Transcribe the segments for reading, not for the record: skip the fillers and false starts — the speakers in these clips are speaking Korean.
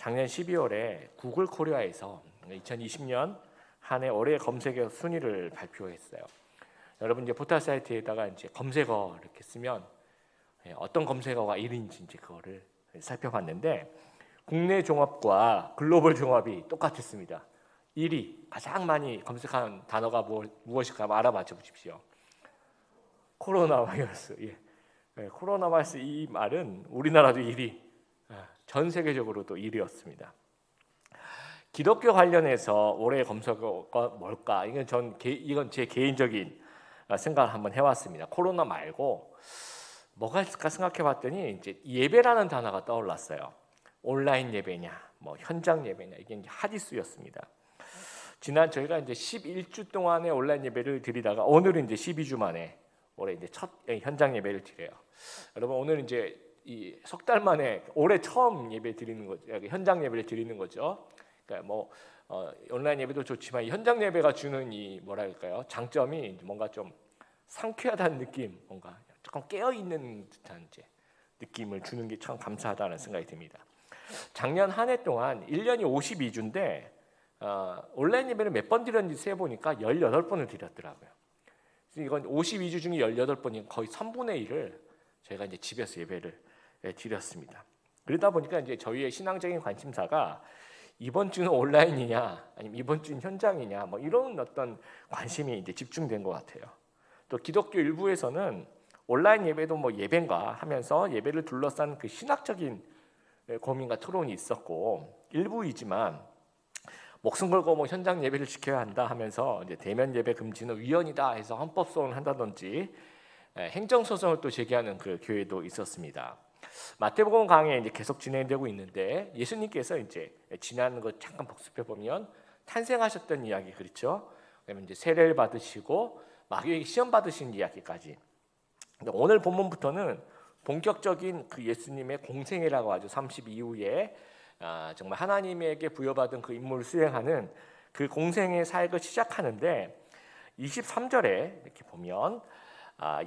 작년 12월에 구글 코리아에서 2020년 한 해 올해 검색어 순위를 발표했어요. 여러분 이제 포털 사이트에다가 이제 검색어 이렇게 쓰면 어떤 검색어가 1위인지 이제 그거를 살펴봤는데 국내 종합과 글로벌 종합이 똑같았습니다. 1위 가장 많이 검색한 단어가 무엇일까 한번 알아봐 보십시오. 코로나 바이러스. 코로나 바이러스 이 말은 우리나라도 1위, 전 세계적으로도 1위였습니다. 기독교 관련해서 올해 검색어가 뭘까? 이건 제 개인적인 생각을 한번 해왔습니다. 코로나 말고 뭐가 있을까 생각해봤더니 이제 예배라는 단어가 떠올랐어요. 온라인 예배냐, 뭐 현장 예배냐 이게 이제 핫이슈였습니다. 지난 저희가 이제 11주 동안의 온라인 예배를 드리다가 오늘은 이제 12주 만에 올해 이제 첫 현장 예배를 드려요. 여러분 오늘 이제 이 석 달 만에 올해 처음 예배 드리는 거죠. 현장 예배를 드리는 거죠. 그러니까 뭐 온라인 예배도 좋지만 현장 예배가 주는 이 뭐랄까요 장점이 뭔가 좀 상쾌하다는 느낌, 뭔가 조금 깨어 있는 듯한 이제 느낌을 주는 게 참 감사하다는 생각이 듭니다. 작년 한 해 동안 1년이 52주인데 온라인 예배를 몇 번 드렸는지 세 보니까 18번을 드렸더라고요. 이건 52주 중에 18번이 거의 3분의 1을 저희가 이제 집에서 예배를 드렸습니다. 그러다 보니까 이제 저희의 신앙적인 관심사가 이번 주는 온라인이냐 아니면 이번 주는 현장이냐 뭐 이런 어떤 관심이 이제 집중된 것 같아요. 또 기독교 일부에서는 온라인 예배도 뭐 예배인가 하면서 예배를 둘러싼 그 신학적인 고민과 토론이 있었고 일부이지만 목숨 걸고 뭐 현장 예배를 지켜야 한다 하면서 이제 대면 예배 금지는 위헌이다 해서 헌법 소원을 한다든지 행정 소송을 또 제기하는 그 교회도 있었습니다. 마태복음 강해 이제 계속 진행되고 있는데 예수님께서 이제 지난 거 잠깐 복습해 보면 탄생하셨던 이야기 그렇죠. 그다음에 이제 세례를 받으시고 마귀에게 시험 받으신 이야기까지. 근데 오늘 본문부터는 본격적인 그 예수님의 공생애라고 하죠. 30 이후에 정말 하나님에게 부여받은 그 임무를 수행하는 그 공생의 사역을 시작하는데 23절에 이렇게 보면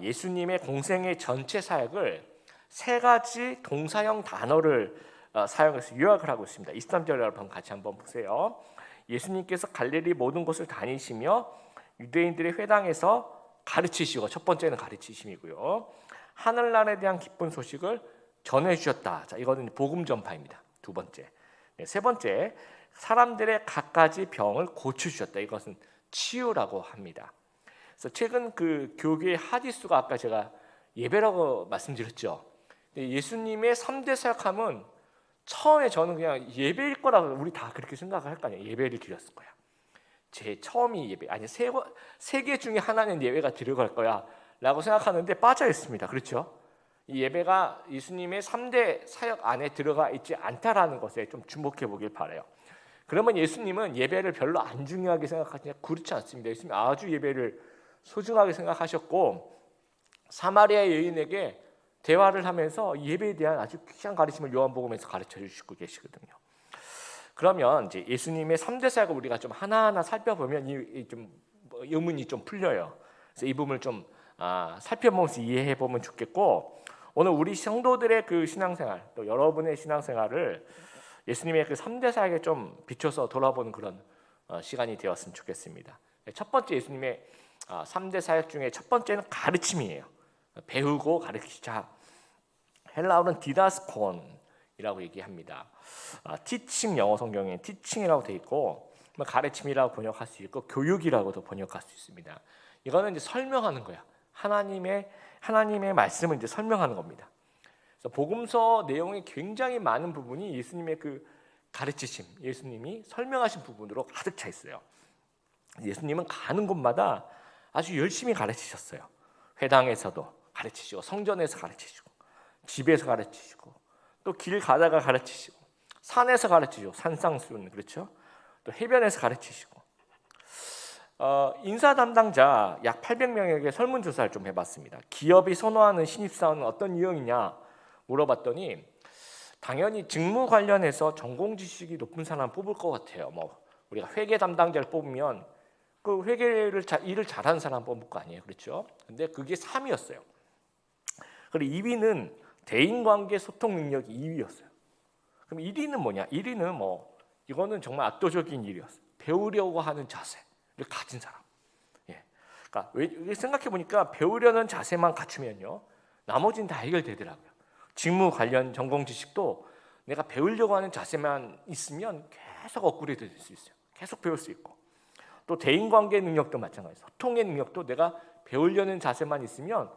예수님의 공생의 전체 사역을 세 가지 동사형 단어를 사용해서 요약을 하고 있습니다. 23절 여러분 같이 한번 보세요. 예수님께서 갈릴리 모든 곳을 다니시며 유대인들의 회당에서 가르치시고 첫 번째는 가르치심이고요. 하늘나라에 대한 기쁜 소식을 전해주셨다. 자, 이거는 복음 전파입니다. 두 번째. 세 번째, 사람들의 갖가지 병을 고쳐주셨다. 이것은 치유라고 합니다. 그래서 최근 그 교계의 핫이슈가 아까 제가 예배라고 말씀드렸죠. 예수님의 3대 사역함은 처음에 저는 그냥 예배일 거라고 우리 다 그렇게 생각을 할 거 아니에요. 예배를 드렸을 거야. 제 처음이 예배, 아니 세 개 중에 하나는 예배가 들어갈 거야 라고 생각하는데 빠져 있습니다. 그렇죠? 이 예배가 예수님의 3대 사역 안에 들어가 있지 않다라는 것에 좀 주목해 보길 바라요. 그러면 예수님은 예배를 별로 안 중요하게 생각하시냐? 그렇지 않습니다. 예수님 아주 예배를 소중하게 생각하셨고 사마리아 여인에게 대화를 하면서 예배에 대한 아주 귀한 가르침을 요한복음에서 가르쳐 주시고 계시거든요. 그러면 이제 예수님의 3대 사역을 우리가 좀 하나하나 살펴보면 이 좀 의문이 좀 풀려요. 그래서 이 부분을 좀 살펴보면서 이해해 보면 좋겠고 오늘 우리 성도들의 그 신앙생활 또 여러분의 신앙생활을 예수님의 그 3대 사역에 좀 비춰서 돌아보는 그런 시간이 되었으면 좋겠습니다. 첫 번째 예수님의 3대 사역 중에 첫 번째는 가르침이에요. 배우고 가르치자. 헬라어는 디다스콘이라고 얘기합니다. 티칭 영어 성경에 티칭이라고 돼 있고 가르침이라고 번역할 수 있고 교육이라고도 번역할 수 있습니다. 이거는 이제 설명하는 거야. 하나님의 말씀을 이제 설명하는 겁니다. 그래서 복음서 내용이 굉장히 많은 부분이 예수님의 그 가르치심, 예수님이 설명하신 부분으로 가득 차 있어요. 예수님은 가는 곳마다 아주 열심히 가르치셨어요. 회당에서도 가르치시고 성전에서 가르치시고 집에서 가르치시고 또 길 가다가 가르치시고 산에서 가르치시고 산상수훈 그렇죠? 또 해변에서 가르치시고 인사 담당자 약 800명에게 설문조사를 좀 해봤습니다. 기업이 선호하는 신입사원은 어떤 유형이냐 물어봤더니 당연히 직무 관련해서 전공 지식이 높은 사람 뽑을 것 같아요. 뭐 우리가 회계 담당자를 뽑으면 그 회계를 일을 잘하는 사람 뽑을 거 아니에요, 그렇죠? 근데 그게 3위였어요. 그리고 2위는 대인관계 소통 능력이 2위였어요. 그럼 1위는 뭐냐? 1위는 이거는 정말 압도적인 일이었어요. 배우려고 하는 자세를 가진 사람. 예. 그러니까 왜 생각해 보니까 배우려는 자세만 갖추면요, 나머지는 다 해결되더라고요. 직무 관련 전공 지식도 내가 배우려고 하는 자세만 있으면 계속 업그레이드 될 수 있어요. 계속 배울 수 있고, 또 대인관계 능력도 마찬가지예요. 소통의 능력도 내가 배우려는 자세만 있으면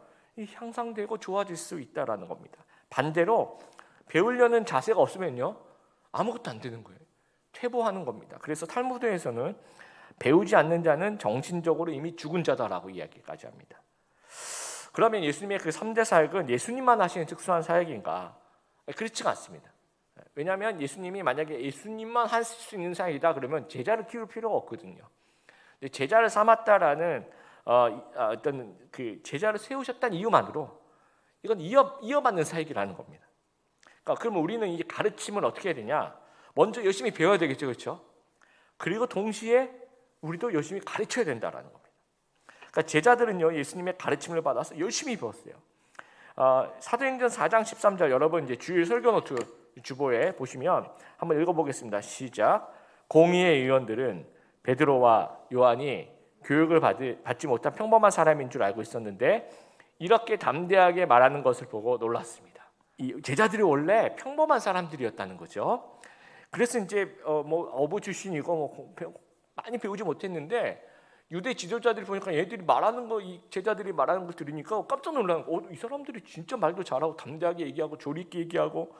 향상되고 좋아질 수 있다라는 겁니다. 반대로 배우려는 자세가 없으면요, 아무것도 안 되는 거예요. 퇴보하는 겁니다. 그래서 탈무드에서는 배우지 않는 자는 정신적으로 이미 죽은 자다라고 이야기까지 합니다. 그러면 예수님의 그 3대 사역은 예수님만 하시는 특수한 사역인가? 그렇지가 않습니다. 왜냐하면 예수님이 만약에 예수님만 할 수 있는 사역이다 그러면 제자를 키울 필요가 없거든요. 제자를 삼았다라는 어떤 그 제자를 세우셨다는 이유만으로 이건 이어받는 사역이라는 겁니다. 그러니까 그러면 우리는 이 가르침을 어떻게 해야 되냐? 먼저 열심히 배워야 되겠죠, 그렇죠? 그리고 동시에 우리도 열심히 가르쳐야 된다라는 겁니다. 그러니까 제자들은요, 예수님의 가르침을 받아서 열심히 배웠어요. 사도행전 4장 13절 여러분 이제 주일 설교 노트 주보에 보시면 한번 읽어보겠습니다. 시작. 공의의 의원들은 베드로와 요한이 교육을 받지 못한 평범한 사람인 줄 알고 있었는데 이렇게 담대하게 말하는 것을 보고 놀랐습니다. 이 제자들이 원래 평범한 사람들이었다는 거죠. 그래서 이제 어부 출신이고 많이 배우지 못했는데 유대 지도자들이 보니까 얘들이 말하는 거, 이 제자들이 말하는 걸 들으니까 깜짝 놀라는 거. 이 사람들이 진짜 말도 잘하고 담대하게 얘기하고 조리 있게 얘기하고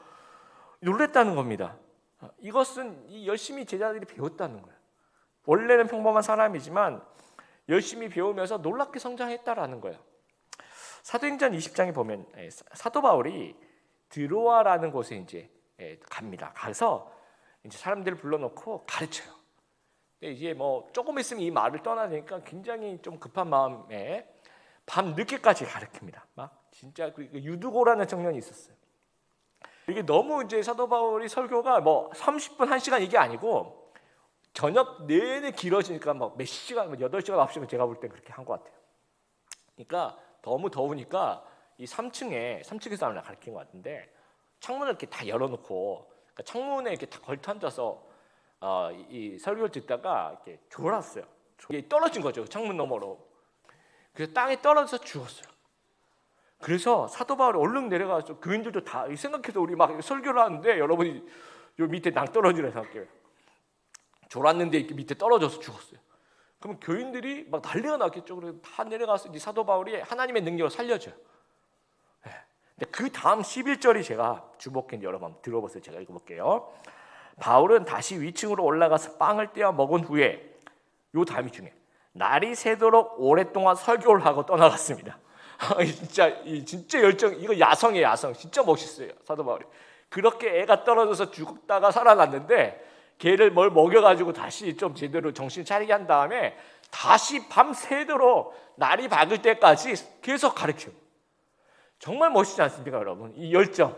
놀랬다는 겁니다. 이것은 열심히 제자들이 배웠다는 거예요. 원래는 평범한 사람이지만 열심히 배우면서 놀랍게 성장했다라는 거예요. 사도행전 20장에 보면 사도 바울이 드로아라는 곳에 이제 갑니다. 가서 이제 사람들을 불러놓고 가르쳐요. 근데 이제 조금 있으면 이 말을 떠나야 되니까 굉장히 좀 급한 마음에 밤 늦게까지 가르칩니다. 막 진짜 그 유두고라는 청년이 있었어요. 이게 너무 이제 사도 바울이 설교가 30분 1시간 이게 아니고 저녁 내내 길어지니까 몇 시간, 8시간, 9시간 제가 볼 때 그렇게 한 것 같아요. 그러니까 너무 더우니까 이 3층에서 가르친 것 같은데 창문을 이렇게 다 열어놓고 그러니까 창문에 이렇게 다 걸터앉아서 이 설교를 듣다가 이렇게 졸았어요. 이게 떨어진 거죠, 창문 너머로. 그래서 땅에 떨어져서 죽었어요. 그래서 사도 바울이 얼른 내려가서 교인들도 다 생각해서 우리 막 설교를 하는데 여러분이 요 밑에 낭떠러지를 생각해요. 졸았는데 이렇게 밑에 떨어져서 죽었어요. 그러면 교인들이 막 난리가 났겠죠. 그래서 다 내려가서 이제 사도 바울이 하나님의 능력을 살려줘요. 근데 그 다음 11절이 제가 주목했는데 여러분 한번 들어보세요. 제가 읽어볼게요. 바울은 다시 위층으로 올라가서 빵을 떼어 먹은 후에 요 다음이 중요해요. 날이 새도록 오랫동안 설교를 하고 떠나갔습니다. 진짜 열정, 이거 야성이에요, 야성. 진짜 멋있어요, 사도 바울이. 그렇게 애가 떨어져서 죽다가 살아났는데 걔를 뭘 먹여가지고 다시 좀 제대로 정신 차리게 한 다음에 다시 밤새도록 날이 밝을 때까지 계속 가르쳐요. 정말 멋있지 않습니까, 여러분? 이 열정.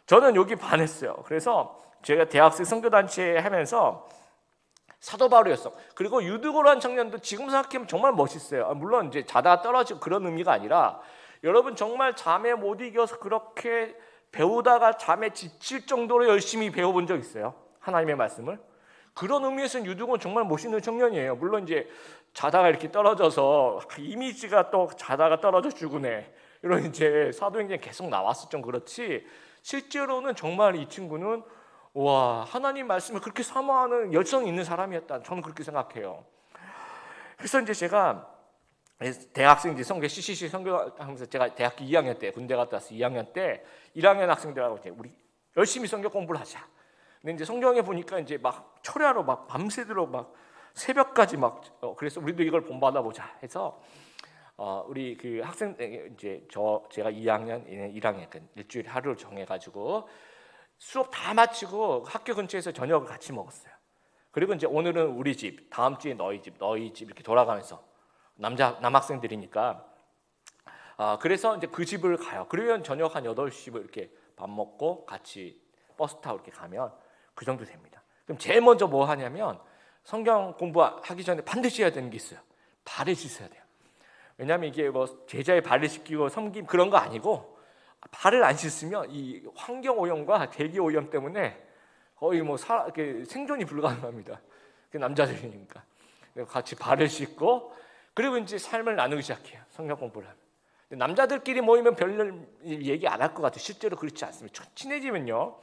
저는 여기 반했어요. 그래서 제가 대학생 선교단체 하면서 사도 바울이었어. 그리고 유두고라는 청년도 지금 생각하면 정말 멋있어요. 물론 이제 자다가 떨어지고 그런 의미가 아니라 여러분 정말 잠에 못 이겨서 그렇게 배우다가 잠에 지칠 정도로 열심히 배워본 적 있어요? 하나님의 말씀을. 그런 의미에서는 유두고는 정말 멋있는 청년이에요. 물론 이제 자다가 이렇게 떨어져서 이미지가 또 자다가 떨어져 죽으네 이런 이제 사도행전에 계속 나왔을 좀 그렇지 실제로는 정말 이 친구는 와, 하나님 말씀을 그렇게 사모하는 열성이 있는 사람이었다. 저는 그렇게 생각해요. 그래서 이제 제가 대학생 이제 선교 CCC 선교하면서 제가 대학교 2학년 때 군대 갔다 와서 2학년 때 1학년 학생들하고 이제 우리 열심히 성경 공부를 하자. 근데 이제 성경에 보니까 이제 막 철야로 막 밤새도록 막 새벽까지 막 그래서 우리도 이걸 본받아 보자 해서 우리 그 학생 이제 제가 2학년, 1학년 일주일에 하루를 정해가지고 수업 다 마치고 학교 근처에서 저녁을 같이 먹었어요. 그리고 이제 오늘은 우리 집, 다음 주에 너희 집 이렇게 돌아가면서 남학생들이니까 그래서 이제 그 집을 가요. 그러면 저녁 한 8시 이렇게 밥 먹고 같이 버스 타고 이렇게 가면 그 정도 됩니다. 그럼 제일 먼저 뭐 하냐면 성경 공부하기 전에 반드시 해야 되는 게 있어요. 발을 씻어야 돼요. 왜냐하면 이게 뭐 제자의 발을 씻기고 섬김 그런 거 아니고 발을 안 씻으면 이 환경 오염과 대기 오염 때문에 거의 뭐 이렇게 생존이 불가능합니다. 그 남자들이니까. 같이 발을 씻고 그리고 이제 삶을 나누기 시작해요. 성경 공부를 하면. 남자들끼리 모이면 별 얘기 안 할 것 같아요. 실제로 그렇지 않습니다. 친해지면요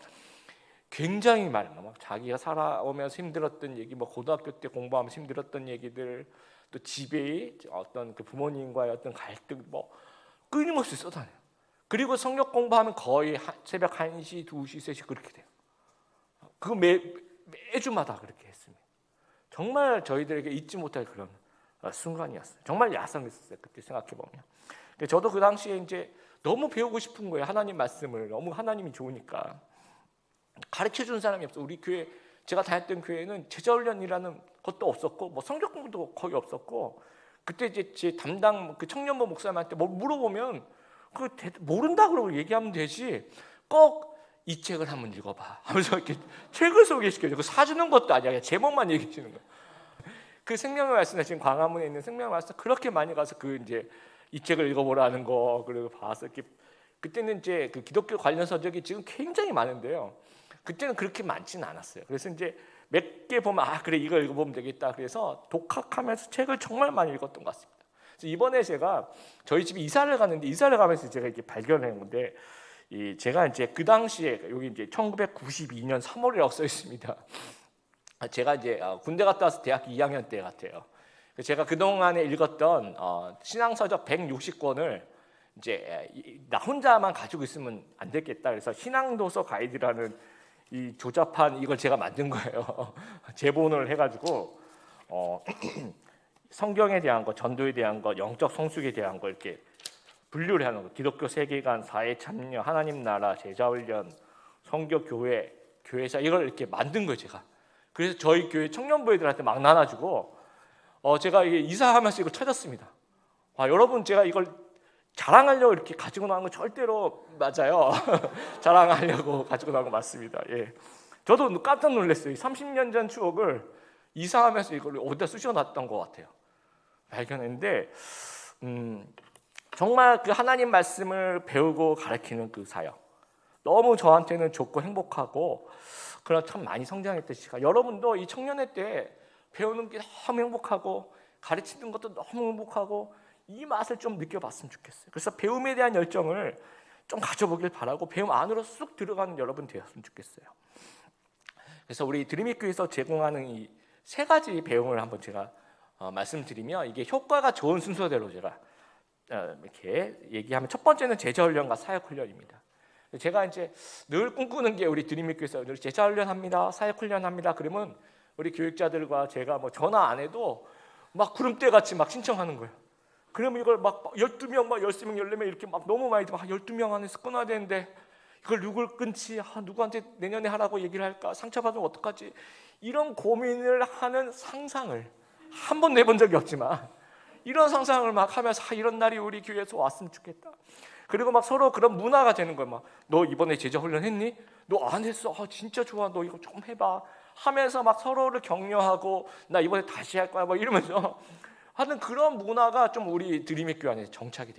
굉장히 많아요. 막 자기가 살아오면서 힘들었던 얘기, 뭐 고등학교 때 공부하면서 힘들었던 얘기들, 또 집에 어떤 그 부모님과의 어떤 갈등, 뭐 끊임없이 쏟아내요. 그리고 성경 공부하면 거의 새벽 1시, 2시, 3시 그렇게 돼요. 그거 매주마다 그렇게 했습니다. 정말 저희들에게 잊지 못할 그런 순간이었어요. 정말 야성했었어요. 그때 생각해 보면. 근데 저도 그 당시에 이제 너무 배우고 싶은 거예요. 하나님 말씀을. 너무 하나님이 좋으니까. 가르쳐 준 사람이 없어. 우리 교회, 제가 다녔던 교회는 제자훈련이라는 것도 없었고, 뭐 성경 공부도 거의 없었고, 그때 이제 제 담당 그 청년부 목사님한테 뭐 물어보면 그 모른다 그러고 얘기하면 되지. 꼭 이 책을 한번 읽어봐 하면서 이렇게 책을 소개시켜줘. 그 사주는 것도 아니야. 그냥 제목만 얘기해 주는 거야. 그 생명의 말씀, 지금 광화문에 있는 생명의 말씀 그렇게 많이 가서 그 이제 이 책을 읽어보라는 거 그리고 봐서 이렇게. 그때는 이제 그 기독교 관련 서적이 지금 굉장히 많은데요. 그때는 그렇게 많지는 않았어요. 그래서 이제 몇 개 보면 그래 이거 읽어보면 되겠다. 그래서 독학하면서 책을 정말 많이 읽었던 것 같습니다. 그래서 이번에 제가 저희 집에 이사를 갔는데 이사를 가면서 제가 이렇게 발견한 건데 제가 이제 그 당시에 여기 이제 1992년 3월이라고 써 있습니다. 제가 이제 군대 갔다 와서 대학교 2학년 때 같아요. 제가 그 동안에 읽었던 신앙서적 160권을 이제 나 혼자만 가지고 있으면 안 되겠다. 그래서 신앙도서 가이드라는 이 조잡한 이걸 제가 만든 거예요. 제본을 해가지고 성경에 대한 거, 전도에 대한 거, 영적 성숙에 대한 거 이렇게 분류를 하는 거. 기독교 세계관, 사회 참여, 하나님 나라, 제자훈련, 성교 교회, 교회사 이걸 이렇게 만든 거예요, 제가. 그래서 저희 교회 청년부 애들한테 막 나눠주고 제가 이게 이사하면서 이걸 찾았습니다. 여러분 제가 이걸 자랑하려고 이렇게 가지고 나온 거 절대로 맞아요. 자랑하려고 가지고 나온 거 맞습니다. 예. 저도 깜짝 놀랐어요. 30년 전 추억을 이사하면서 이걸 어디다 쑤셔놨던 것 같아요. 발견했는데 정말 그 하나님 말씀을 배우고 가르치는 그 사역 너무 저한테는 좋고 행복하고 그런 참 많이 성장했던 시간. 여러분도 이 청년회 때 배우는 게 너무 행복하고 가르치는 것도 너무 행복하고 이 맛을 좀 느껴봤으면 좋겠어요. 그래서 배움에 대한 열정을 좀 가져보길 바라고 배움 안으로 쑥 들어가는 여러분 되었으면 좋겠어요. 그래서 우리 드림이교에서 제공하는 이 3가지 배움을 한번 제가 말씀드리면 이게 효과가 좋은 순서대로 제가 이렇게 얘기하면 첫 번째는 제자훈련과 사역훈련입니다. 제가 이제 늘 꿈꾸는 게 우리 드림이교에서 늘 제자훈련합니다, 사역훈련합니다. 그러면 우리 교육자들과 제가 뭐 전화 안 해도 막 구름대 같이 막 신청하는 거예요. 그러면 이걸 막 12명, 막 13명, 14명 이렇게 막 너무 많이 12명 안에서 끊어야 되는데 이걸 누굴 끊지? 누구한테 내년에 하라고 얘기를 할까? 상처받으면 어떡하지? 이런 고민을 하는 상상을 한 번 내본 적이 없지만 이런 상상을 막 하면서 이런 날이 우리 교회에서 왔으면 좋겠다. 그리고 막 서로 그런 문화가 되는 거예요. 막 너 이번에 제자 훈련 했니? 너 안 했어? 진짜 좋아. 너 이거 좀 해봐. 하면서 막 서로를 격려하고 나 이번에 다시 할 거야. 뭐 이러면서 하는 그런 문화가 좀 우리 드림의 교회 안에 정착이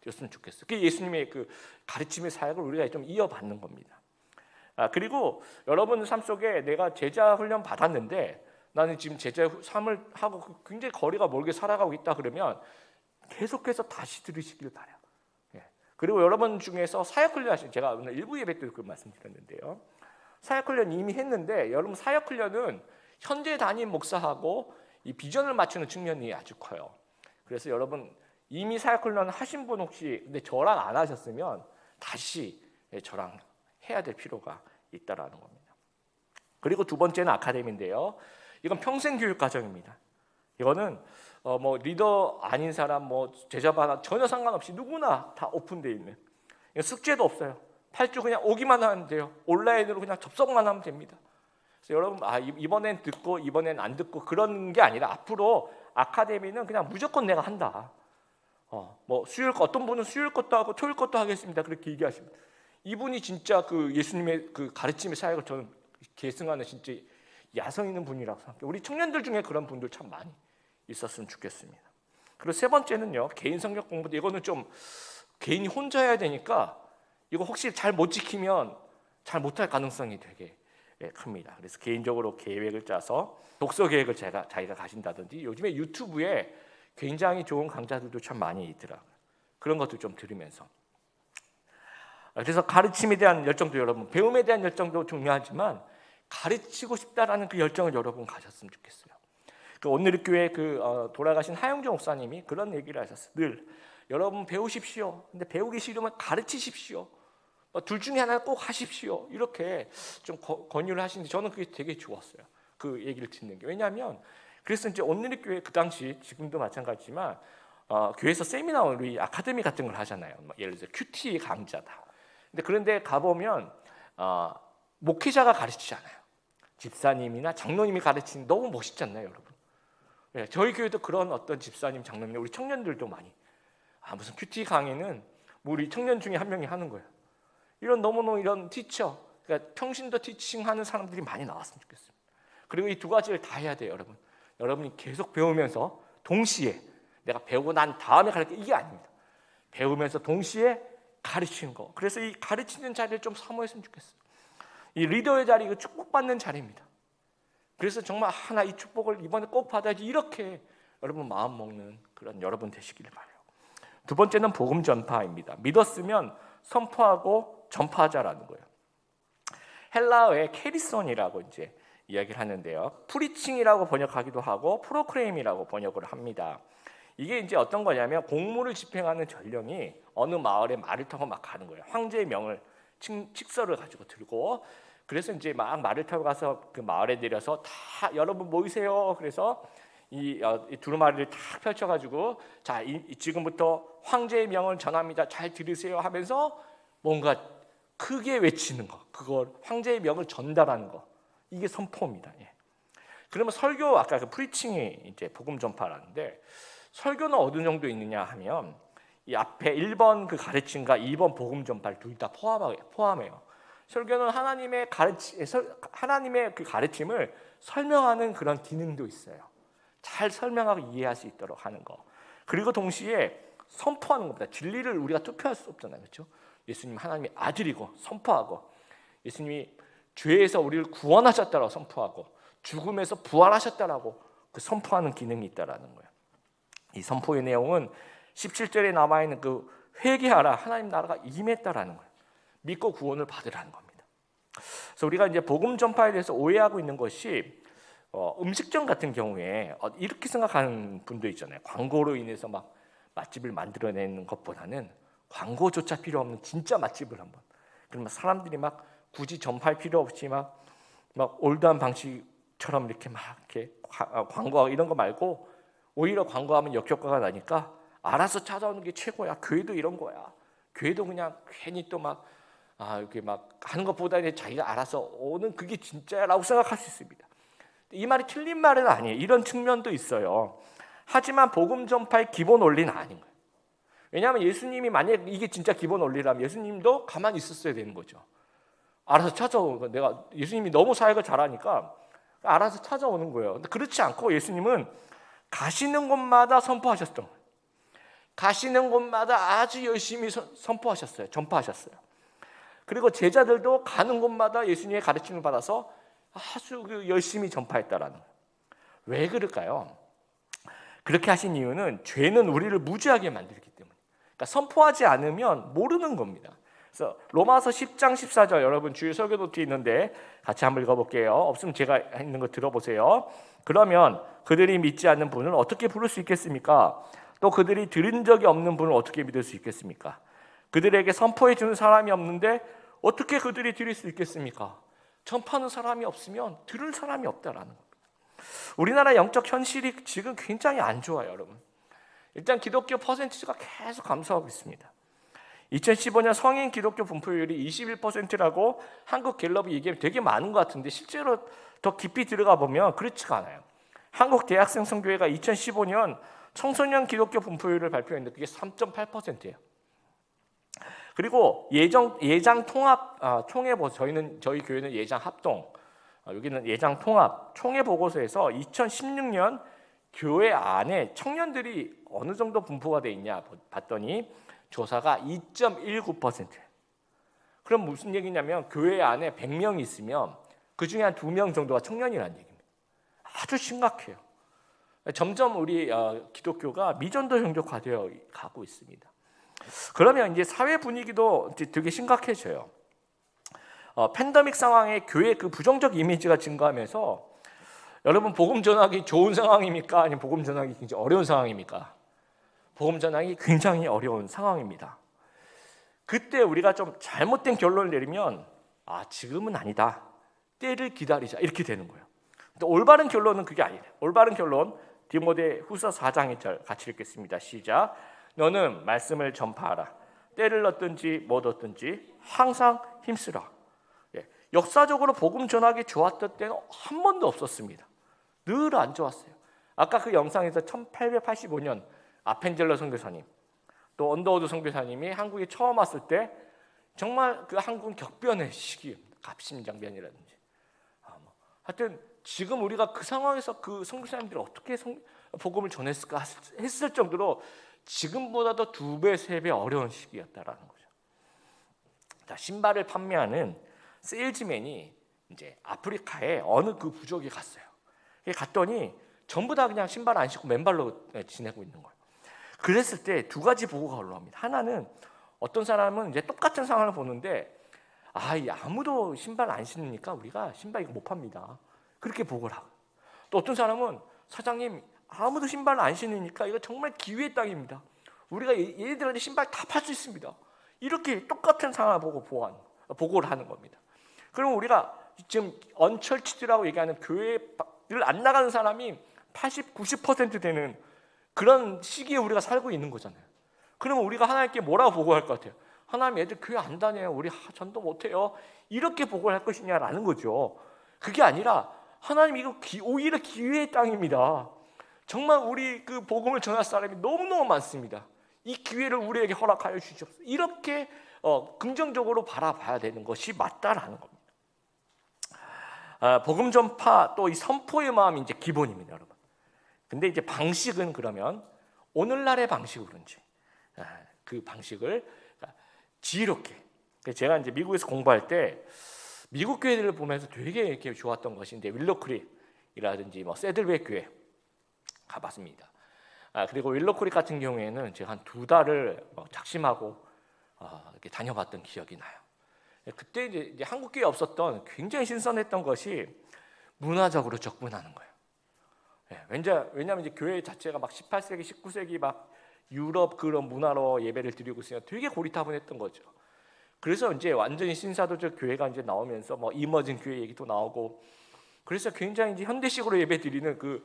되었으면 좋겠어요. 그게 예수님의 그 가르침의 사역을 우리가 좀 이어받는 겁니다. 그리고 여러분 삶 속에 내가 제자 훈련 받았는데 나는 지금 제자 삶을 하고 굉장히 거리가 멀게 살아가고 있다 그러면 계속해서 다시 들으시길 바라요. 그리고 여러분 중에서 사역훈련 하신 제가 오늘 일부 예배 때 그 말씀드렸는데요. 사역훈련 이미 했는데 여러분 사역훈련은 현재 담임 목사하고 이 비전을 맞추는 측면이 아주 커요. 그래서 여러분 이미 사역훈련 하신 분 혹시 근데 저랑 안 하셨으면 다시 저랑 해야 될 필요가 있다라는 겁니다. 그리고 두 번째는 아카데미인데요. 이건 평생 교육 과정입니다. 이거는 뭐 리더 아닌 사람, 뭐 제자반 전혀 상관없이 누구나 다 오픈되어 있는 숙제도 없어요. 8주 그냥 오기만 하면 돼요. 온라인으로 그냥 접속만 하면 됩니다. 그래서 여러분 이번엔 듣고 이번엔 안 듣고 그런 게 아니라 앞으로 아카데미는 그냥 무조건 내가 한다. 뭐 수요일 어떤 분은 수요일 것도 하고 토요일 것도 하겠습니다. 그렇게 얘기하십니다. 이분이 진짜 그 예수님의 그 가르침의 사역을 저는 계승하는 진짜 야성 있는 분이라고 생각해요. 우리 청년들 중에 그런 분들 참 많이 있었으면 좋겠습니다. 그리고 세 번째는요, 개인 성격 공부. 이거는 좀 개인이 혼자 해야 되니까 이거 혹시 잘 못 지키면 잘 못할 가능성이 되게 큽니다. 그래서 개인적으로 계획을 짜서 독서 계획을 자기가 가진다든지 요즘에 유튜브에 굉장히 좋은 강좌들도 참 많이 있더라고요. 그런 것도 좀 들으면서. 그래서 가르침에 대한 열정도 여러분, 배움에 대한 열정도 중요하지만 가르치고 싶다라는 그 열정을 여러분 가졌으면 좋겠어요. 오늘 교회 돌아가신 하영정 목사님이 그런 얘기를 하셨어요. 늘 여러분 배우십시오. 근데 배우기 싫으면 가르치십시오. 둘 중에 하나 꼭 하십시오. 이렇게 좀 권유를 하시는데 저는 그게 되게 좋았어요. 그 얘기를 듣는 게. 왜냐하면 그래서 이제 오늘 교회 그 당시 지금도 마찬가지지만 교회에서 세미나 우리 아카데미 같은 걸 하잖아요. 예를 들어서 큐티 강좌다. 그런데 가보면 목회자가 가르치잖아요. 집사님이나 장로님이 가르치는 너무 멋있지 않나요, 여러분? 네, 저희 교회도 그런 어떤 집사님, 장로님, 우리 청년들도 많이 무슨 큐티 강의는 뭐 우리 청년 중에 한 명이 하는 거예요. 이런 너무너무 이런 티처, 그러니까 평신도 티칭하는 사람들이 많이 나왔으면 좋겠습니다. 그리고 이 두 가지를 다 해야 돼요, 여러분. 여러분이 계속 배우면서 동시에 내가 배우고 난 다음에 가르쳐 이게 아닙니다. 배우면서 동시에 가르치는 거. 그래서 이 가르치는 자리를 좀 사모했으면 좋겠어요. 이 리더의 자리, 그 축복받는 자리입니다. 그래서 정말 하나 이 축복을 이번에 꼭 받아야지 이렇게 여러분 마음 먹는 그런 여러분 되시기를 바라요. 두 번째는 복음 전파입니다. 믿었으면 선포하고 전파하자라는 거예요. 헬라어의 캐리손이라고 이제 이야기를 하는데요. 프리칭이라고 번역하기도 하고 프로크레임이라고 번역을 합니다. 이게 이제 어떤 거냐면 공무를 집행하는 전령이 어느 마을에 말을 타고 막 가는 거예요. 황제의 명을 칙서를 가지고 들고 그래서 이제 막 말을 타고 가서 그 마을에 내려서 다 여러분 모이세요. 그래서 이 두루마리를 탁 펼쳐가지고 자 지금부터 황제의 명을 전합니다. 잘 들으세요 하면서 뭔가 크게 외치는 거, 그걸 황제의 명을 전달하는 거, 이게 선포입니다. 예. 그러면 설교 아까 그 프리칭이 이제 복음 전파라는데 설교는 어느 정도 있느냐 하면 이 앞에 1번 그 가르침과 2번 복음 전파를 둘 다 포함해요. 설교는 하나님의 그 가르침을 설명하는 그런 기능도 있어요. 잘 설명하고 이해할 수 있도록 하는 거. 그리고 동시에 선포하는 겁니다. 진리를 우리가 투표할 수 없잖아요, 그렇죠? 예수님 하나님의 아들이고 선포하고 예수님이 죄에서 우리를 구원하셨다라고 선포하고 죽음에서 부활하셨다라고 그 선포하는 기능이 있다라는 거예요. 이 선포의 내용은 17절에 남아 있는 그 회개하라 하나님 나라가 임했다라는 거예요. 믿고 구원을 받으라는 겁니다. 그래서 우리가 이제 복음 전파에 대해서 오해하고 있는 것이 음식점 같은 경우에 이렇게 생각하는 분도 있잖아요. 광고로 인해서 막 맛집을 만들어내는 것보다는 광고조차 필요 없는 진짜 맛집을 한번. 그러면 사람들이 막 굳이 전파할 필요 없이 막 올드한 방식처럼 이렇게 광고하고 이런 거 말고 오히려 광고하면 역효과가 나니까 알아서 찾아오는 게 최고야. 교회도 이런 거야. 교회도 그냥 괜히 또 이렇게 하는 것보다 자기가 알아서 오는 그게 진짜라고 생각할 수 있습니다. 이 말이 틀린 말은 아니에요. 이런 측면도 있어요. 하지만 복음 전파의 기본 원리는 아닌 거예요. 왜냐하면 예수님이 만약 이게 진짜 기본 원리라면 예수님도 가만히 있었어야 되는 거죠. 알아서 찾아오는 거. 내가 예수님이 너무 사역을 잘하니까 알아서 찾아오는 거예요. 근데 그렇지 않고 예수님은 가시는 곳마다 선포하셨던 거예요. 가시는 곳마다 아주 열심히 선포하셨어요. 전파하셨어요. 그리고 제자들도 가는 곳마다 예수님의 가르침을 받아서 아주 열심히 전파했다라는 거예요. 왜 그럴까요? 그렇게 하신 이유는 죄는 우리를 무지하게 만들기 때문에. 그러니까 선포하지 않으면 모르는 겁니다. 그래서 로마서 10장 14절 여러분 주일 설교 노트에 있는데 같이 한번 읽어볼게요. 없으면 제가 있는 거 들어보세요. 그러면 그들이 믿지 않는 분을 어떻게 부를 수 있겠습니까? 또 그들이 들은 적이 없는 분을 어떻게 믿을 수 있겠습니까? 그들에게 선포해 주는 사람이 없는데 어떻게 그들이 들을 수 있겠습니까? 전파하는 사람이 없으면 들을 사람이 없다라는 겁니다. 우리나라 영적 현실이 지금 굉장히 안 좋아요, 여러분. 일단 기독교 퍼센티지가 계속 감소하고 있습니다. 2015년 성인 기독교 분포율이 21%라고 한국 갤럽이 얘기하면 되게 많은 것 같은데 실제로 더 깊이 들어가 보면 그렇지가 않아요. 한국 대학생 선교회가 2015년 청소년 기독교 분포율을 발표했는데 그게 3.8%예요. 그리고 예장 통합 총회 보고서 저희 교회는 예장 합동, 여기는 예장 통합 총회 보고서에서 2016년 교회 안에 청년들이 어느 정도 분포가 돼 있냐 봤더니 조사가 2.19%예요. 그럼 무슨 얘기냐면 교회 안에 100명이 있으면 그 중에 한 2명 정도가 청년이라는 얘기입니다. 아주 심각해요. 점점 우리 기독교가 미전도 형독화되어 가고 있습니다. 그러면 이제 사회 분위기도 되게 심각해져요. 팬데믹 상황에 교회 그 부정적 이미지가 증가하면서 여러분 복음 전하기 좋은 상황입니까? 아니면 복음 전하기 굉장히 어려운 상황입니까? 복음 전하기 굉장히 어려운 상황입니다. 그때 우리가 좀 잘못된 결론을 내리면 지금은 아니다. 때를 기다리자 이렇게 되는 거예요. 근데 올바른 결론은 그게 아니에요. 올바른 결론 디모데후서 4장 1절 같이 읽겠습니다. 시작. 너는 말씀을 전파하라. 때를 얻든지 못 얻든지 항상 힘쓰라. 역사적으로 복음 전하기 좋았던 때는 한 번도 없었습니다. 늘 안 좋았어요. 아까 그 영상에서 1885년 아펜젤러 선교사님 또 언더우드 선교사님이 한국에 처음 왔을 때 정말 그 한국은 격변의 시기, 갑심장변이라든지 하여튼 지금 우리가 그 상황에서 그 선교사님들이 어떻게 복음을 전했을까 했을 정도로 지금보다도 2배, 3배 어려운 시기였다라는 거죠. 자, 신발을 판매하는 세일즈맨이 이제 아프리카에 어느 그 부족에 갔어요. 갔더니 전부 다 그냥 신발 안 신고 맨발로 지내고 있는 거예요. 그랬을 때 2가지 보고가 올라옵니다. 하나는 어떤 사람은 이제 똑같은 상황을 보는데 아무도 신발 안 신으니까 우리가 신발 이거 못 팝니다. 그렇게 보고를 하고 또 어떤 사람은 사장님 아무도 신발 안 신으니까 이거 정말 기회의 땅입니다. 우리가 얘네들한테 신발 다 팔 수 있습니다. 이렇게 똑같은 상황을 보고 보고를 하는 겁니다. 그러면 우리가 지금 언처치드라고 얘기하는 교회를 안 나가는 사람이 80, 90% 되는 그런 시기에 우리가 살고 있는 거잖아요. 그러면 우리가 하나님께 뭐라고 보고할 것 같아요? 하나님 애들 교회 안 다녀요. 우리 전도 못해요. 이렇게 보고할 것이냐라는 거죠. 그게 아니라 하나님 이거 오히려 기회의 땅입니다. 정말 우리 그 복음을 전할 사람이 너무너무 많습니다. 이 기회를 우리에게 허락하여 주시옵소서. 이렇게 긍정적으로 바라봐야 되는 것이 맞다라는 겁니다. 복음 전파 또 이 선포의 마음이 이제 기본입니다, 여러분. 근데 이제 방식은 그러면 오늘날의 방식으로인지 그 방식을 지혜롭게. 제가 이제 미국에서 공부할 때 미국 교회들을 보면서 되게 이렇게 좋았던 것인데 윌로크릭이라든지 세들백 교회 가봤습니다. 그리고 윌로크릭 같은 경우에는 제가 한 2달을 작심하고 이렇게 다녀봤던 기억이 나요. 그때 이제 한국 교회에 없었던 굉장히 신선했던 것이 문화적으로 접근하는 거예요. 왜냐하면 이제 교회 자체가 막 18세기, 19세기 막 유럽 그런 문화로 예배를 드리고 있으니까 되게 고리타분했던 거죠. 그래서 이제 완전히 신사도적 교회가 이제 나오면서 이머징 교회 얘기도 나오고, 그래서 굉장히 이제 현대식으로 예배 드리는 그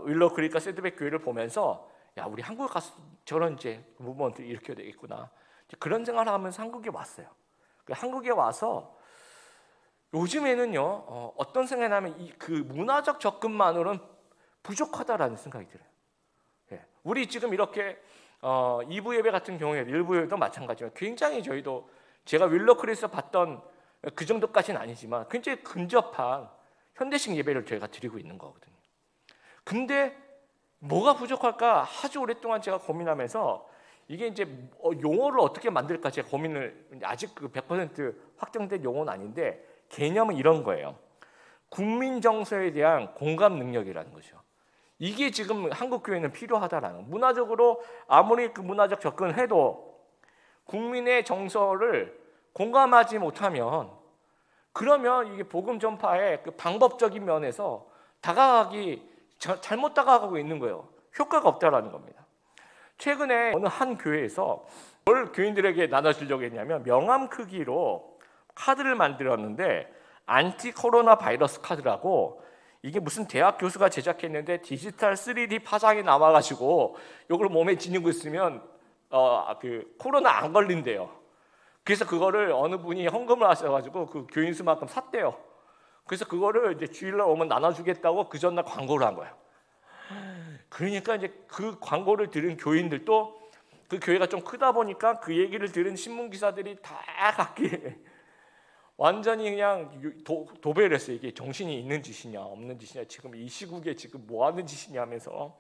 윌로크릭과 세드백 교회를 보면서 야, 우리 한국 가서 저런 이제 무브먼트 일으켜야 되겠구나. 그런 생각을 하면서 한국에 왔어요. 한국에 와서 요즘에는요 어떤 생각이 나면 그 문화적 접근만으로는 부족하다라는 생각이 들어요. 우리 지금 이렇게 2부 예배 같은 경우에 1부 예배도 마찬가지지만 굉장히 저희도 제가 윌로크릭에서 봤던 그 정도까지는 아니지만 굉장히 근접한 현대식 예배를 저희가 드리고 있는 거거든요. 근데 뭐가 부족할까 아주 오랫동안 제가 고민하면서 이게 이제 용어를 어떻게 만들까 제가 고민을, 아직 그 100% 확정된 용어는 아닌데 개념은 이런 거예요. 국민 정서에 대한 공감 능력이라는 거죠. 이게 지금 한국 교회는 필요하다라는, 문화적으로 아무리 그 문화적 접근을 해도 국민의 정서를 공감하지 못하면 그러면 이게 복음 전파의 그 방법적인 면에서 잘못 다가가고 있는 거예요. 효과가 없다라는 겁니다. 최근에 어느 한 교회에서 뭘 교인들에게 나눠주려고 했냐면 명함 크기로 카드를 만들었는데 안티 코로나 바이러스 카드라고, 이게 무슨 대학 교수가 제작했는데 디지털 3D 파장이 남아가지고 이걸 몸에 지니고 있으면 그 코로나 안 걸린대요. 그래서 그거를 어느 분이 헌금을 하셔가지고 그 교인 수만큼 샀대요. 그래서 그거를 이제 주일날 오면 나눠주겠다고 그 전날 광고를 한 거예요. 그러니까 이제 그 광고를 들은 교인들도, 그 교회가 좀 크다 보니까 그 얘기를 들은 신문 기사들이 다 갖기에 완전히 그냥 도배를 했어요. 이게 정신이 있는 짓이냐 없는 짓이냐, 지금 이 시국에 지금 뭐 하는 짓이냐 하면서.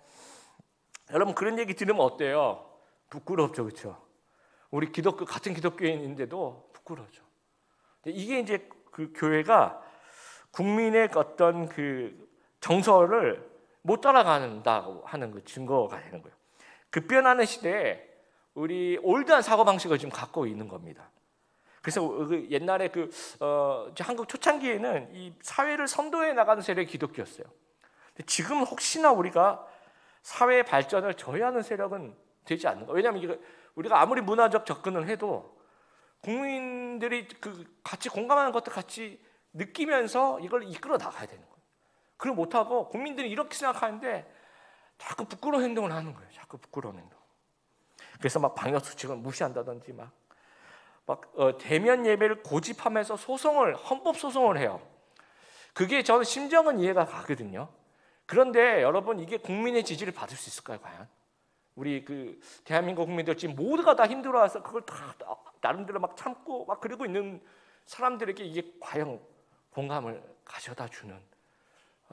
여러분 그런 얘기 들으면 어때요? 부끄럽죠, 그렇죠? 우리 같은 기독교인인데도 부끄러워죠. 이게 이제 그 교회가 국민의 어떤 그 정서를 못 따라간다고 하는 그 증거가 되는 거예요. 급변하는 시대에 우리 올드한 사고방식을 지금 갖고 있는 겁니다. 그래서 옛날에 한국 초창기에는 이 사회를 선도해 나가는 세력이 기독교였어요. 근데 지금 혹시나 우리가 사회 발전을 저해하는 세력은 되지 않는 거예요. 왜냐하면 우리가 아무리 문화적 접근을 해도 국민들이 같이 공감하는 것도 같이 느끼면서 이걸 이끌어 나가야 되는 거예요. 그걸 못하고 국민들이 이렇게 생각하는데 자꾸 부끄러운 행동을 하는 거예요. 자꾸 부끄러운 행동. 그래서 막 방역수칙을 무시한다든지 대면 예배를 고집하면서 헌법 소송을 해요. 그게 저는 심정은 이해가 가거든요. 그런데 여러분, 이게 국민의 지지를 받을 수 있을까요, 과연? 우리 대한민국 국민들 지금 모두가 다 힘들어서 그걸 다 나름대로 막 참고 막 그러고 있는 사람들에게 이게 과연 공감을 가져다 주는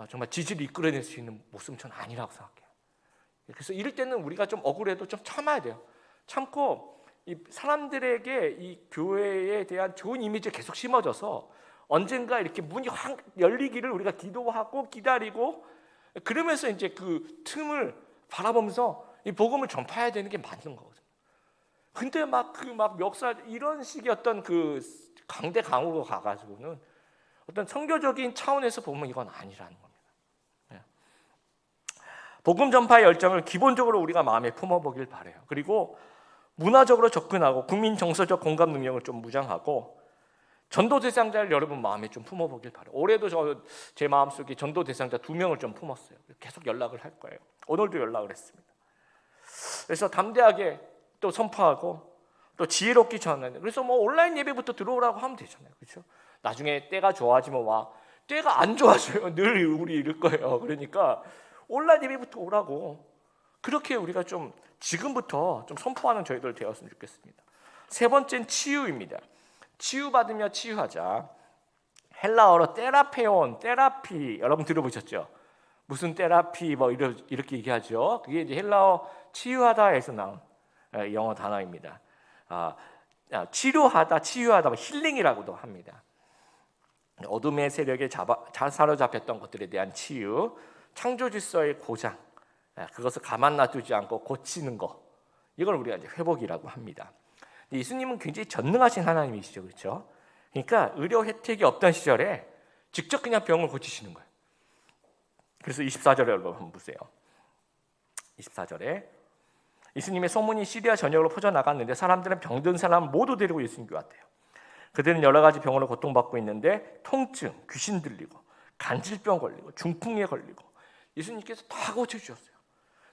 정말 지지를 이끌어낼 수 있는 모습은 저는 아니라고 생각해요. 그래서 이럴 때는 우리가 좀 억울해도 좀 참아야 돼요. 참고 이 사람들에게 이 교회에 대한 좋은 이미지를 계속 심어줘서 언젠가 이렇게 문이 확 열리기를 우리가 기도하고 기다리고, 그러면서 이제 그 틈을 바라보면서 이 복음을 전파해야 되는 게 맞는 거거든요. 근데 막 멱살 이런 식의 어떤 강대 강으로 가가지고는 어떤 선교적인 차원에서 보면 이건 아니라는 겁니다. 복음 전파의 열정을 기본적으로 우리가 마음에 품어보길 바라요. 그리고 문화적으로 접근하고 국민 정서적 공감 능력을 좀 무장하고 전도 대상자를 여러분 마음에 좀 품어보길 바라요. 올해도 제 마음속에 전도 대상자 2명을 좀 품었어요. 계속 연락을 할 거예요. 오늘도 연락을 했습니다. 그래서 담대하게 또 선포하고 또 지혜롭게 전하는. 그래서 온라인 예배부터 들어오라고 하면 되잖아요, 그렇죠? 나중에 때가 좋아지면 때가 안 좋아져요. 늘 우리 이럴 거예요. 그러니까 온라인 예배부터 오라고. 그렇게 우리가 좀 지금부터 좀 선포하는 저희들 되었으면 좋겠습니다. 세 번째는 치유입니다. 치유받으며 치유하자. 헬라어로 테라페온, 테라피, 여러분 들어보셨죠? 무슨 테라피 이렇게 얘기하죠. 그게 이제 헬라어 치유하다에서 나온 영어 단어입니다. 치료하다, 치유하다, 힐링이라고도 합니다. 어둠의 세력에 사로잡혔던 것들에 대한 치유, 창조 질서의 고장, 그것을 가만 놔두지 않고 고치는 것, 이걸 우리가 이제 회복이라고 합니다. 예수님은 굉장히 전능하신 하나님이시죠, 그렇죠? 그러니까 의료 혜택이 없던 시절에 직접 그냥 병을 고치시는 거예요. 그래서 24절에 여러분 한번 보세요. 24절에 예수님의 소문이 시리아 전역으로 퍼져나갔는데 사람들은 병든 사람 모두 데리고 예수님께 왔대요. 그들은 여러 가지 병으로 고통받고 있는데 통증, 귀신 들리고 간질병 걸리고 중풍에 걸리고 예수님께서 다 고쳐주셨어요.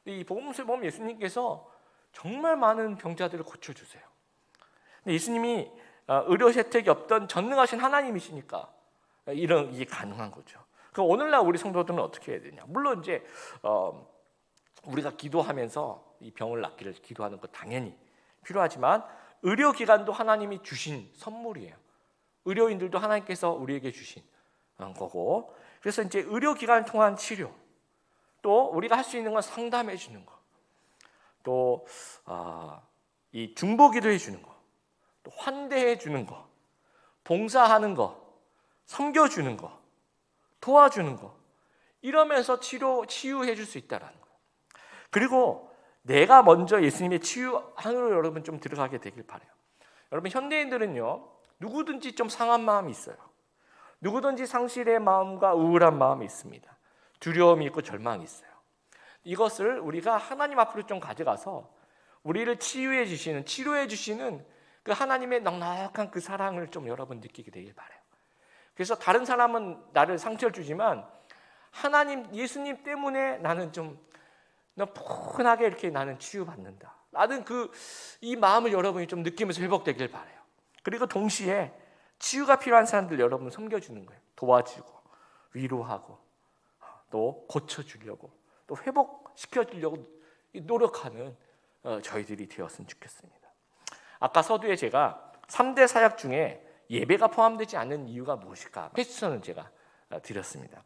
이 복음서에 보면 예수님께서 정말 많은 병자들을 고쳐주세요. 근데 예수님이 의료 혜택이 없던 전능하신 하나님이시니까 이게 가능한 거죠. 그럼 오늘날 우리 성도들은 어떻게 해야 되냐? 물론 이제 우리가 기도하면서 이 병을 낫기를 기도하는 것 당연히 필요하지만 의료기관도 하나님이 주신 선물이에요. 의료인들도 하나님께서 우리에게 주신 거고, 그래서 이제 의료기관을 통한 치료, 또 우리가 할 수 있는 건 상담해 주는 거, 또 이 중보기도 해주는 거, 또 환대해 주는 거, 봉사하는 거, 섬겨주는 거, 도와주는 거, 이러면서 치유해 줄 수 있다라는 거예요. 그리고 내가 먼저 예수님의 치유 안으로 여러분 좀 들어가게 되길 바라요. 여러분, 현대인들은요, 누구든지 좀 상한 마음이 있어요. 누구든지 상실의 마음과 우울한 마음이 있습니다. 두려움이 있고 절망이 있어요. 이것을 우리가 하나님 앞으로 좀 가져가서 우리를 치유해 주시는, 치료해 주시는 그 하나님의 넉넉한 그 사랑을 좀 여러분 느끼게 되길 바라요. 그래서 다른 사람은 나를 상처를 주지만 하나님, 예수님 때문에 나는 좀 푸근하게 이렇게 나는 치유받는다. 나는 이 마음을 여러분이 좀 느끼면서 회복되길 바라요. 그리고 동시에 치유가 필요한 사람들 여러분 섬겨주는 거예요. 도와주고 위로하고 또 고쳐주려고 또 회복시켜주려고 노력하는 저희들이 되었으면 좋겠습니다. 아까 서두에 제가 3대 사역 중에 예배가 포함되지 않는 이유가 무엇일까? 퀘스천을 제가 드렸습니다.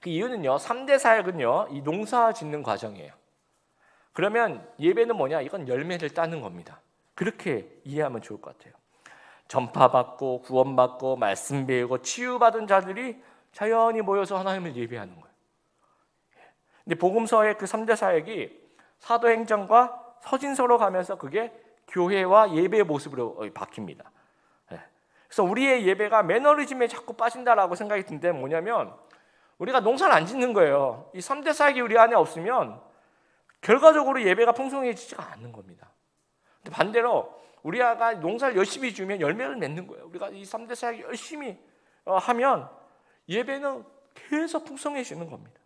그 이유는요, 3대 사역은요, 이 농사 짓는 과정이에요. 그러면 예배는 뭐냐? 이건 열매를 따는 겁니다. 그렇게 이해하면 좋을 것 같아요. 전파받고 구원받고 말씀 배우고 치유받은 자들이 자연히 모여서 하나님을 예배하는 거예요. 근데 복음서의 그 3대 사역이 사도행전과 서신서로 가면서 그게 교회와 예배의 모습으로 바뀝니다. 그래서 우리의 예배가 매너리즘에 자꾸 빠진다라고 생각이 드는데 뭐냐면 우리가 농사를 안 짓는 거예요. 이 3대 사역이 우리 안에 없으면 결과적으로 예배가 풍성해지지가 않는 겁니다. 근데 반대로 우리가 농사를 열심히 주면 열매를 맺는 거예요. 우리가 이 3대 사역 열심히 하면 예배는 계속 풍성해지는 겁니다.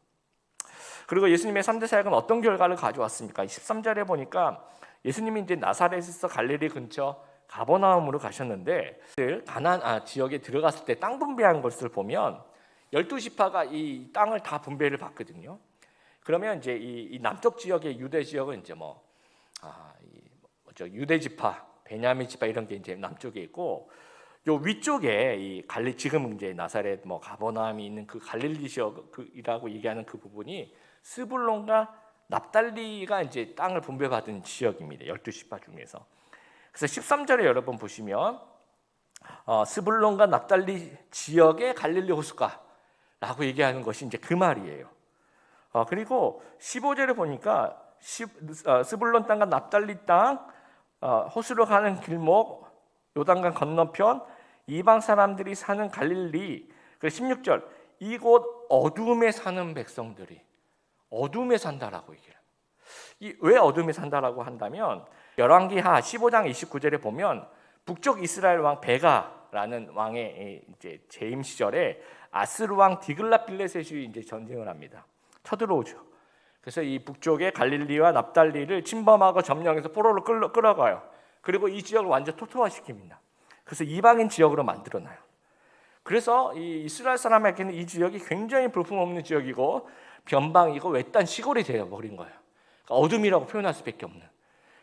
그리고 예수님의 3대 사역은 어떤 결과를 가져왔습니까? 13절에 보니까 예수님이 이제 나사렛에서 갈릴리 근처 가버나움으로 가셨는데 가나안 지역에 들어갔을 때 땅 분배한 것을 보면 12지파가 이 땅을 다 분배를 받거든요. 그러면 이제 이 남쪽 지역의 유대 지역은 이제 유대 지파, 베냐민 지파 이런 게 이제 남쪽에 있고, 요 위쪽에 이 지금 이제 나사렛 가버나움이 있는 그 갈릴리 지역이라고 얘기하는 그 부분이 스불론과 납달리가 이제 땅을 분배받은 지역입니다. 12지파 중에서. 그래서 13절에 여러분 보시면 스불론과 납달리 지역의 갈릴리 호숫가라고 얘기하는 것이 이제 그 말이에요. 그리고 15절에 보니까 스불론 땅과 납달리 땅 호수로 가는 길목 요단강 건너편 이방 사람들이 사는 갈릴리. 그래서 16절 이곳 어둠에 사는 백성들이 어둠에 산다라고 얘기해요. 왜 어둠에 산다라고 한다면 열왕기하 15장 29절에 보면 북쪽 이스라엘 왕 베가라는 왕의 이제 재임 시절에 아스루 왕 디글랏빌레셋이 이제 전쟁을 합니다. 쳐들어오죠. 그래서 이 북쪽의 갈릴리와 납달리를 침범하고 점령해서 포로로 끌어가요. 그리고 이 지역을 완전 토토화시킵니다. 그래서 이방인 지역으로 만들어놔요. 그래서 이 이스라엘 사람에게는 이 지역이 굉장히 볼품없는 지역이고 변방이고 외딴 시골이 되어버린 거예요. 그러니까 어둠이라고 표현할 수밖에 없는.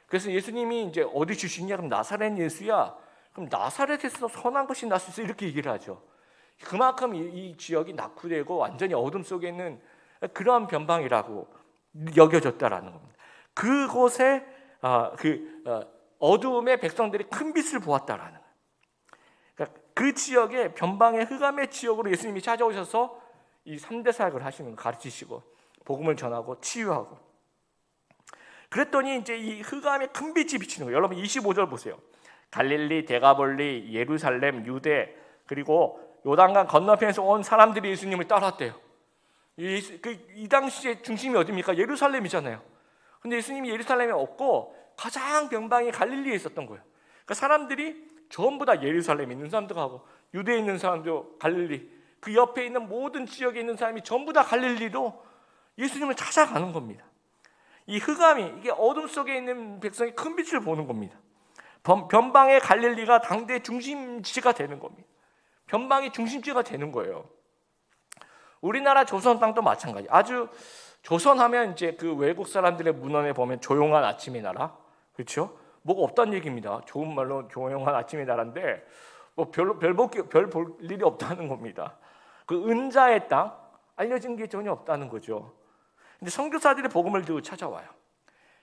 그래서 예수님이 이제 어디 출신이냐? 그럼 나사렛 예수야. 그럼 나사렛에서 선한 것이 났을 수 이렇게 얘기를 하죠. 그만큼 이 지역이 낙후되고 완전히 어둠 속에 있는 그러한 변방이라고 여겨졌다라는 겁니다. 그곳에 어두움의 백성들이 큰 빛을 보았다라는 거예요. 그러니까 그 지역에 변방의 흑암의 지역으로 예수님이 찾아오셔서 이 3대 사역을 하시는 거 가르치시고 복음을 전하고 치유하고 그랬더니 이제 이 흑암의 큰 빛이 비치는 거예요. 여러분 25절 보세요. 갈릴리, 데가볼리, 예루살렘, 유대 그리고 요단강 건너편에서 온 사람들이 예수님을 따랐대요. 이 당시에 중심이 어디입니까? 예루살렘이잖아요. 근데 예수님이 예루살렘에 없고 가장 변방이 갈릴리에 있었던 거예요. 그러니까 사람들이 전부 다 예루살렘에 있는 사람도 가고 유대에 있는 사람도 갈릴리, 그 옆에 있는 모든 지역에 있는 사람이 전부 다 갈릴리로 예수님을 찾아가는 겁니다. 이 흑암이 이게 어둠 속에 있는 백성이 큰 빛을 보는 겁니다. 변방의 갈릴리가 당대의 중심지가 되는 겁니다. 변방이 중심지가 되는 거예요. 우리나라 조선 땅도 마찬가지. 아주 조선하면 이제 그 외국 사람들의 문헌에 보면 조용한 아침의 나라, 그렇죠? 뭐가 없다는 얘기입니다. 좋은 말로 조용한 아침의 나라인데 별 볼 일이 없다는 겁니다. 그 은자의 땅 알려진 게 전혀 없다는 거죠. 근데 선교사들이 복음을 들고 찾아와요.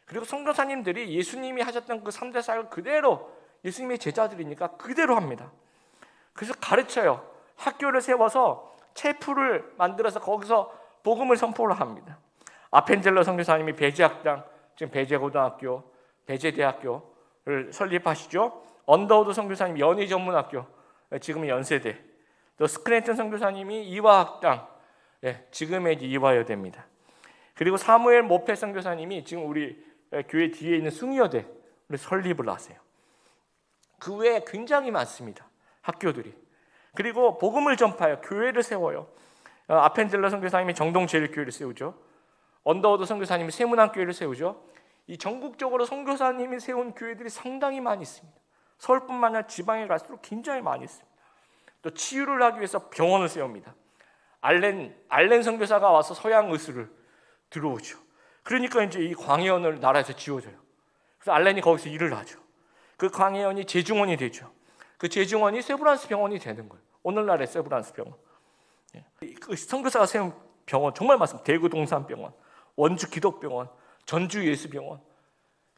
그리고 선교사님들이 예수님이 하셨던 그 3대 사역을 그대로 예수님의 제자들이니까 그대로 합니다. 그래서 가르쳐요. 학교를 세워서 체프를 만들어서 거기서 복음을 선포를 합니다. 아펜젤러 선교사님이 배제학당, 지금 배제고등학교, 배제대학교를 설립하시죠. 언더우드 선교사님이 연희전문학교, 지금은 연세대. 또 스크랜턴 선교사님이 이화학당, 지금의 이화여대입니다. 그리고 사무엘 모페 선교사님이 지금 우리 교회 뒤에 있는 숭여대를 설립을 하세요. 그 외에 굉장히 많습니다. 학교들이. 그리고 복음을 전파해요. 교회를 세워요. 아펜젤러 선교사님이 정동제일교회를 세우죠. 언더우드 선교사님이 세문안교회를 세우죠. 이 전국적으로 선교사님이 세운 교회들이 상당히 많이 있습니다. 서울뿐만 아니라 지방에 갈수록 굉장히 많이 있습니다. 또 치유를 하기 위해서 병원을 세웁니다. 알렌 선교사가 와서 서양 의술을 들어오죠. 그러니까 이제 이 광해원을 나라에서 지워져요. 그래서 알렌이 거기서 일을 하죠. 그 광해원이 제중원이 되죠. 그 제중원이 세브란스 병원이 되는 거예요. 오늘날의 세브란스 병원. 그 선교사가 세운 병원 정말 많습니다. 대구 동산병원, 원주 기독병원, 전주 예수병원.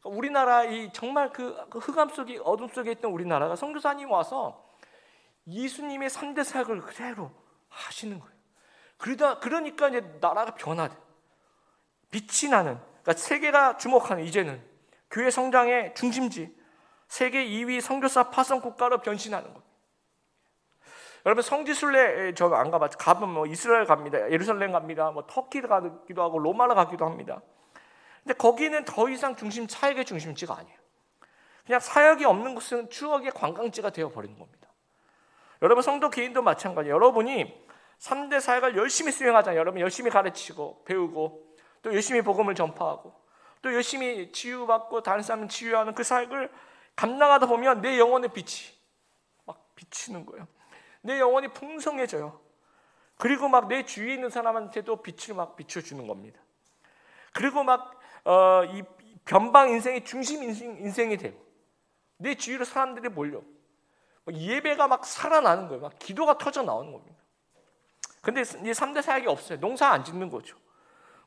우리나라 이 정말 그 흑암 속에 어둠 속에 있던 우리나라가 선교사님 와서 예수님의 3대 사역을 그대로 하시는 거예요. 그러니까 이제 나라가 변화돼. 빛이 나는, 그러니까 세계가 주목하는 이제는 교회 성장의 중심지, 세계 2위 선교사 파송 국가로 변신하는 거예요. 여러분 성지순례 저 안 가봤죠? 가면 뭐 이스라엘 갑니다, 예루살렘 갑니다, 뭐 터키 가기도 하고 로마를 가기도 합니다. 근데 거기는 더 이상 사역의 중심지가 아니에요. 그냥 사역이 없는 곳은 추억의 관광지가 되어버리는 겁니다. 여러분 성도 개인도 마찬가지예요. 여러분이 3대 사역을 열심히 수행하잖아요. 여러분 열심히 가르치고 배우고 또 열심히 복음을 전파하고 또 열심히 치유받고 다른 사람을 치유하는 그 사역을 감당하다 보면 내 영혼의 빛이 막 비치는 거예요. 내 영혼이 풍성해져요. 그리고 막 내 주위에 있는 사람한테도 빛을 막 비춰주는 겁니다. 그리고 막 이 변방 인생의 중심 인생이 되고 내 주위로 사람들이 몰려 예배가 막 살아나는 거예요. 막 기도가 터져 나오는 겁니다. 근데 이 3대 사역이 없어요. 농사 안 짓는 거죠.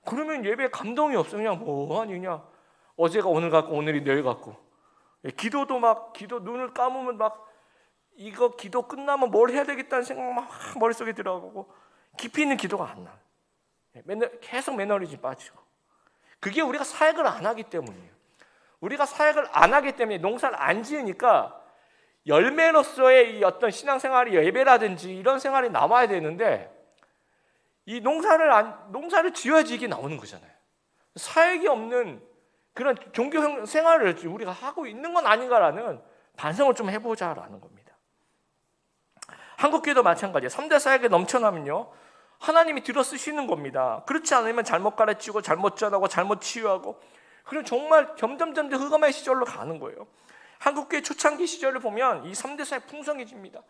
그러면 예배에 감동이 없어. 그냥 뭐하니 그냥 어제가 오늘 같고 오늘이 내일 같고 기도도 막 눈을 감으면 막 이거 기도 끝나면 뭘 해야 되겠다는 생각 막 머릿속에 들어가고 깊이 있는 기도가 안 나요. 계속 매너리즘 빠지고 그게 우리가 사역을 안 하기 때문이에요. 우리가 사역을 안 하기 때문에 농사를 안 지으니까 열매로서의 이 어떤 신앙생활이 예배라든지 이런 생활이 남아야 되는데 이 농사를 지어야지 이게 나오는 거잖아요. 사역이 없는 그런 종교 생활을 우리가 하고 있는 건 아닌가라는 반성을 좀 해보자라는 겁니다. 한국교회도 마찬가지예요. 3대 사역에 넘쳐나면요 하나님이 들어 쓰시는 겁니다. 그렇지 않으면 잘못 가르치고 잘못 전하고 잘못 치유하고 그럼 정말 점점 흑암의 시절로 가는 거예요. 한국교회 초창기 시절을 보면 이 3대 사역 풍성해집니다.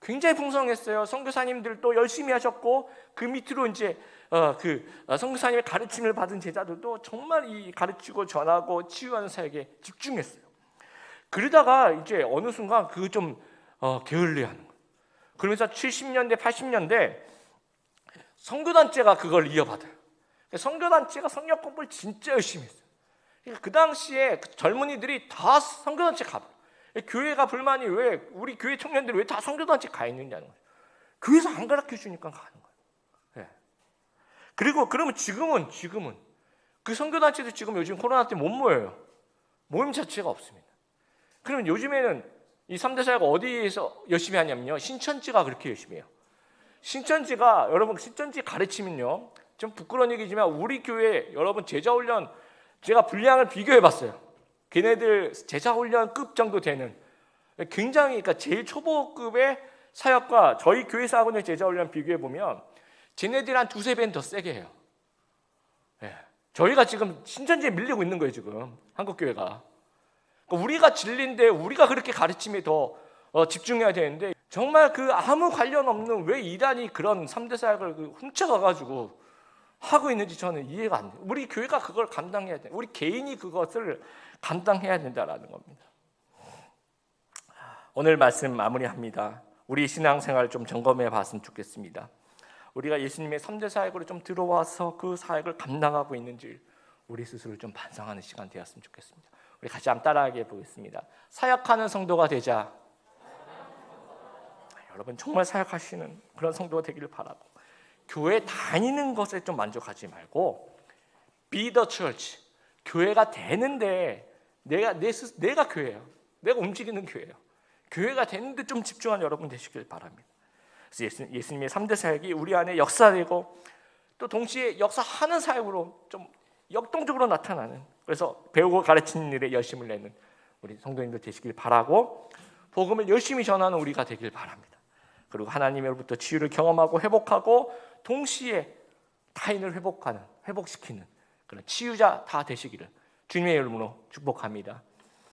굉장히 풍성했어요. 선교사님들도 열심히 하셨고 그 밑으로 이제 선교사님의 가르침을 받은 제자들도 정말 이 가르치고 전하고 치유하는 사역에 집중했어요. 그러다가 이제 어느 순간 그거 좀 게을리하는 거예요. 그러면서 70년대 80년대 선교단체가 그걸 이어받아요. 선교단체가 성역 공부를 진짜 열심히 했어요. 그러니까 그 당시에 젊은이들이 다 선교단체 가봐요. 교회가 불만이 왜 우리 교회 청년들이 왜 다 선교단체 가 있느냐는 거예요. 교회에서 안 가르쳐 주니까 가는 거예요. 그리고 그러면 지금은 그 선교단체도 지금 요즘 코로나 때 못 모여요. 모임 자체가 없습니다. 그러면 요즘에는 이 3대 사역 어디에서 열심히 하냐면요 신천지가 그렇게 열심히 해요. 신천지가 여러분 신천지 가르치면요 좀 부끄러운 얘기지만 우리 교회 여러분 제자훈련 제가 분량을 비교해봤어요. 걔네들 제자훈련급 정도 되는 굉장히 그러니까 제일 초보급의 사역과 저희 교회에서 하고 있는 제자훈련 비교해보면 쟤네들 한 두세 배는 더 세게 해요. 저희가 지금 신천지에 밀리고 있는 거예요 지금 한국교회가. 그러니까 우리가 진리인데 우리가 그렇게 가르침에 더 집중해야 되는데 정말 그 아무 관련 없는 왜 이단이 그런 3대 사역을 훔쳐가가지고 하고 있는지 저는 이해가 안 돼요. 우리 교회가 그걸 감당해야 돼. 우리 개인이 그것을 감당해야 된다라는 겁니다. 오늘 말씀 마무리합니다. 우리 신앙생활 좀 점검해 봤으면 좋겠습니다. 우리가 예수님의 3대 사역으로 좀 들어와서 그 사역을 감당하고 있는지 우리 스스로 좀 반성하는 시간 되었으면 좋겠습니다. 우리 같이 한번 따라하게 해보겠습니다. 사역하는 성도가 되자. 여러분 정말 사역하시는 그런 성도가 되기를 바라고 교회 다니는 것에 좀 만족하지 말고 be the church, 교회가 되는데 내가 교회예요. 내가 움직이는 교회예요. 교회가 되는데 좀 집중하는 여러분 되시길 바랍니다. 그래서 예수님의 3대 사역이 우리 안에 역사되고 또 동시에 역사하는 사역으로 좀 역동적으로 나타나는 그래서 배우고 가르치는 일에 열심을 내는 우리 성도님들 되시길 바라고 복음을 열심히 전하는 우리가 되길 바랍니다. 그리고 하나님으로부터 치유를 경험하고 회복하고 동시에 타인을 회복시키는 그런 치유자 다 되시기를 주님의 이름으로 축복합니다.